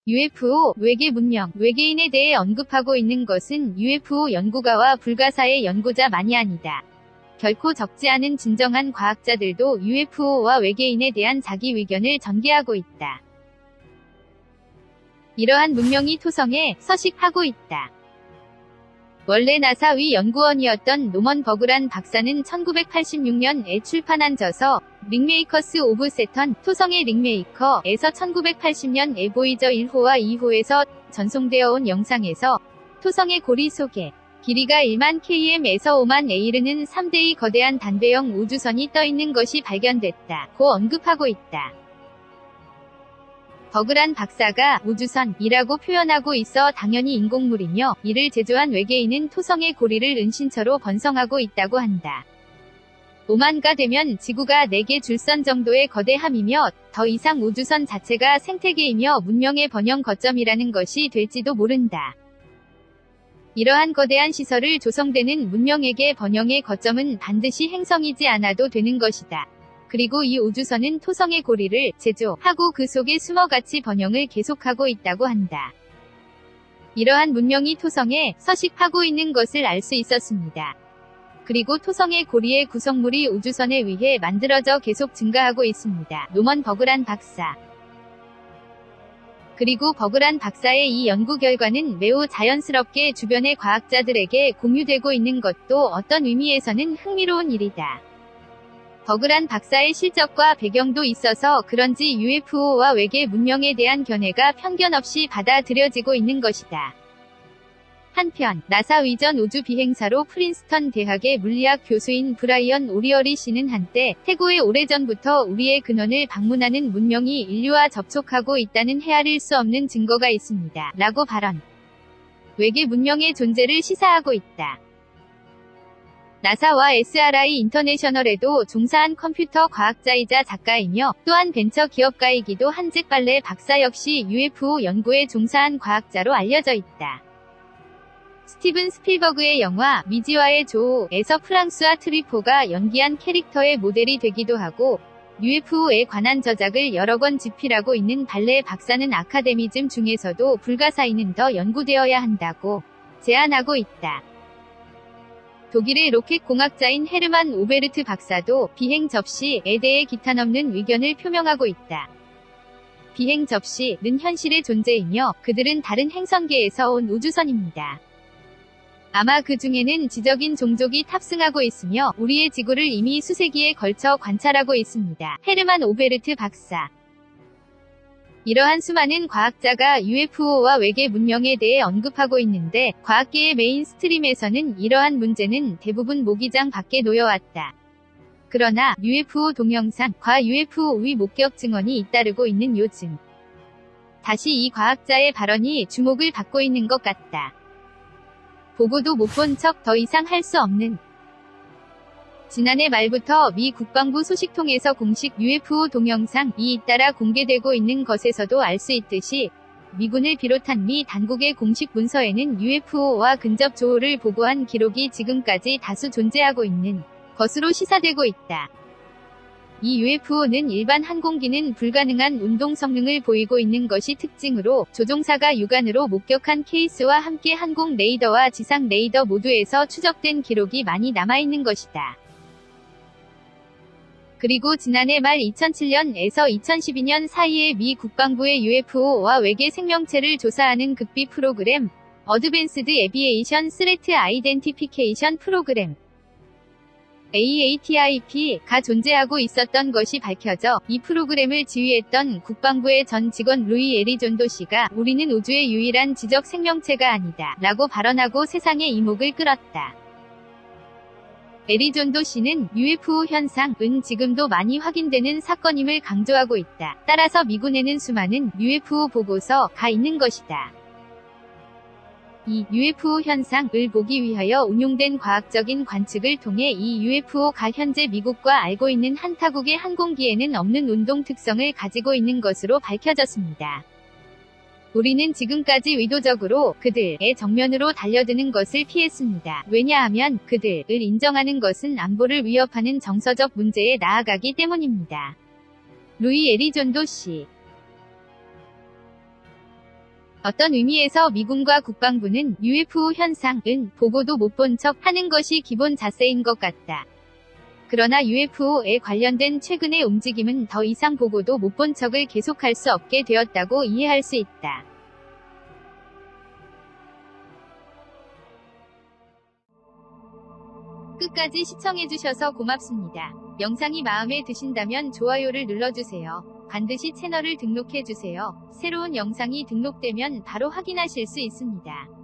UFO, 외계 문명, 외계인에 대해 언급하고 있는 것은 UFO 연구가와 불가사의 연구자만이 아니다. 결코 적지 않은 진정한 과학자들도 UFO와 외계인에 대한 자기 의견을 전개하고 있다. 이러한 문명이 토성에 서식하고 있다. 원래 나사 위 연구원이었던 노먼 버그란 박사는 1986년에 출판한 저서 링메이커스 오브 세턴, 토성의 링메이커에서 1980년에 보이저 1호와 2호에서 전송되어 온 영상에서 토성의 고리 속에 길이가 1만 km에서 5만 에 이르는 3대의 거대한 단배형 우주선이 떠있는 것이 발견됐다고 언급하고 있다. 버그란 박사가 우주선이라고 표현하고 있어 당연히 인공물이며 이를 제조한 외계인은 토성의 고리를 은신처로 번성하고 있다고 한다. 5만가 되면 지구가 4개 줄선 정도의 거대함이며 더 이상 우주선 자체가 생태계이며 문명의 번영 거점이라는 것이 될지도 모른다. 이러한 거대한 시설을 조성되는 문명에게 번영의 거점은 반드시 행성이지 않아도 되는 것이다. 그리고 이 우주선은 토성의 고리를 제조하고 그 속에 숨어같이 번영을 계속하고 있다고 한다. 이러한 문명이 토성에 서식하고 있는 것을 알 수 있었습니다. 그리고 토성의 고리의 구성물이 우주선에 의해 만들어져 계속 증가하고 있습니다. 노먼 버그란 박사. 그리고 버그란 박사의 이 연구 결과는 매우 자연스럽게 주변의 과학자들에게 공유되고 있는 것도 어떤 의미에서는 흥미로운 일이다. 버그란 박사의 실적과 배경도 있어서 그런지 UFO와 외계 문명에 대한 견해가 편견 없이 받아들여지고 있는 것이다. 한편 나사 의전 우주 비행사로 프린스턴 대학의 물리학 교수인 브라이언 오리어리 씨는 한때 태고에 오래전부터 우리의 근원을 방문하는 문명이 인류와 접촉하고 있다는 헤아릴 수 없는 증거가 있습니다. 라고 발언. 외계 문명의 존재를 시사하고 있다. 나사와 SRI 인터내셔널에도 종사한 컴퓨터 과학자이자 작가이며 또한 벤처 기업가이기도 한 잭 발레 박사 역시 UFO 연구에 종사한 과학자로 알려져 있다. 스티븐 스필버그의 영화 미지와의 조에서 프랑수아 트리포가 연기한 캐릭터의 모델이 되기도 하고 UFO에 관한 저작을 여러 권 집필하고 있는 발레 박사는 아카데미즘 중에서도 불가사의는 더 연구되어야 한다고 제안하고 있다. 독일의 로켓 공학자인 헤르만 오베르트 박사도 비행 접시에 대해 기탄없는 의견을 표명하고 있다. 비행 접시는 현실의 존재이며 그들은 다른 행성계에서 온 우주선입니다. 아마 그 중에는 지적인 종족이 탑승하고 있으며 우리의 지구를 이미 수세기에 걸쳐 관찰하고 있습니다. 헤르만 오베르트 박사. 이러한 수많은 과학자가 UFO와 외계 문명에 대해 언급하고 있는데 과학계의 메인스트림에서는 이러한 문제는 대부분 모기장 밖에 놓여왔다. 그러나 UFO 동영상과 UFO의 목격 증언이 잇따르고 있는 요즘 다시 이 과학자의 발언이 주목을 받고 있는 것 같다. 보고도 못 본 척 더 이상 할 수 없는. 지난해 말부터 미 국방부 소식통에서 공식 UFO 동영상이 잇따라 공개되고 있는 것에서도 알 수 있듯이 미군을 비롯한 미 당국의 공식 문서에는 UFO와 근접 조우를 보고한 기록이 지금까지 다수 존재하고 있는 것으로 시사되고 있다. 이 UFO는 일반 항공기는 불가능한 운동 성능을 보이고 있는 것이 특징으로 조종사가 육안으로 목격한 케이스와 함께 항공 레이더와 지상 레이더 모두에서 추적된 기록이 많이 남아있는 것이다. 그리고 지난해 말 2007년에서 2012년 사이에 미 국방부의 UFO와 외계 생명체를 조사하는 극비 프로그램 어드밴스드 에비에이션 스레트 아이덴티피케이션 프로그램 AATIP가 존재하고 있었던 것이 밝혀져 이 프로그램을 지휘했던 국방부의 전 직원 루이 에리존도 씨가 우리는 우주의 유일한 지적 생명체가 아니다 라고 발언하고 세상의 이목을 끌었다. 에리존도 씨는 UFO 현상은 지금도 많이 확인되는 사건임을 강조하고 있다. 따라서 미군에는 수많은 UFO 보고서가 있는 것이다. 이 UFO 현상을 보기 위하여 운용된 과학적인 관측을 통해 이 UFO가 현재 미국과 알고 있는 한 타국의 항공기에는 없는 운동 특성을 가지고 있는 것으로 밝혀졌습니다. 우리는 지금까지 의도적으로 그들의 정면으로 달려드는 것을 피했습니다. 왜냐하면 그들을 인정하는 것은 안보를 위협하는 정서적 문제에 나아가기 때문입니다. 루이 에리존도 씨 어떤 의미에서 미군과 국방부는 UFO 현상은 보고도 못 본 척 하는 것이 기본 자세인 것 같다. 그러나 UFO에 관련된 최근의 움직임은 더 이상 보고도 못 본 척을 계속할 수 없게 되었다고 이해할 수 있다. 끝까지 시청해주셔서 고맙습니다. 영상이 마음에 드신다면 좋아요를 눌러주세요. 반드시 채널을 등록해주세요. 새로운 영상이 등록되면 바로 확인하실 수 있습니다.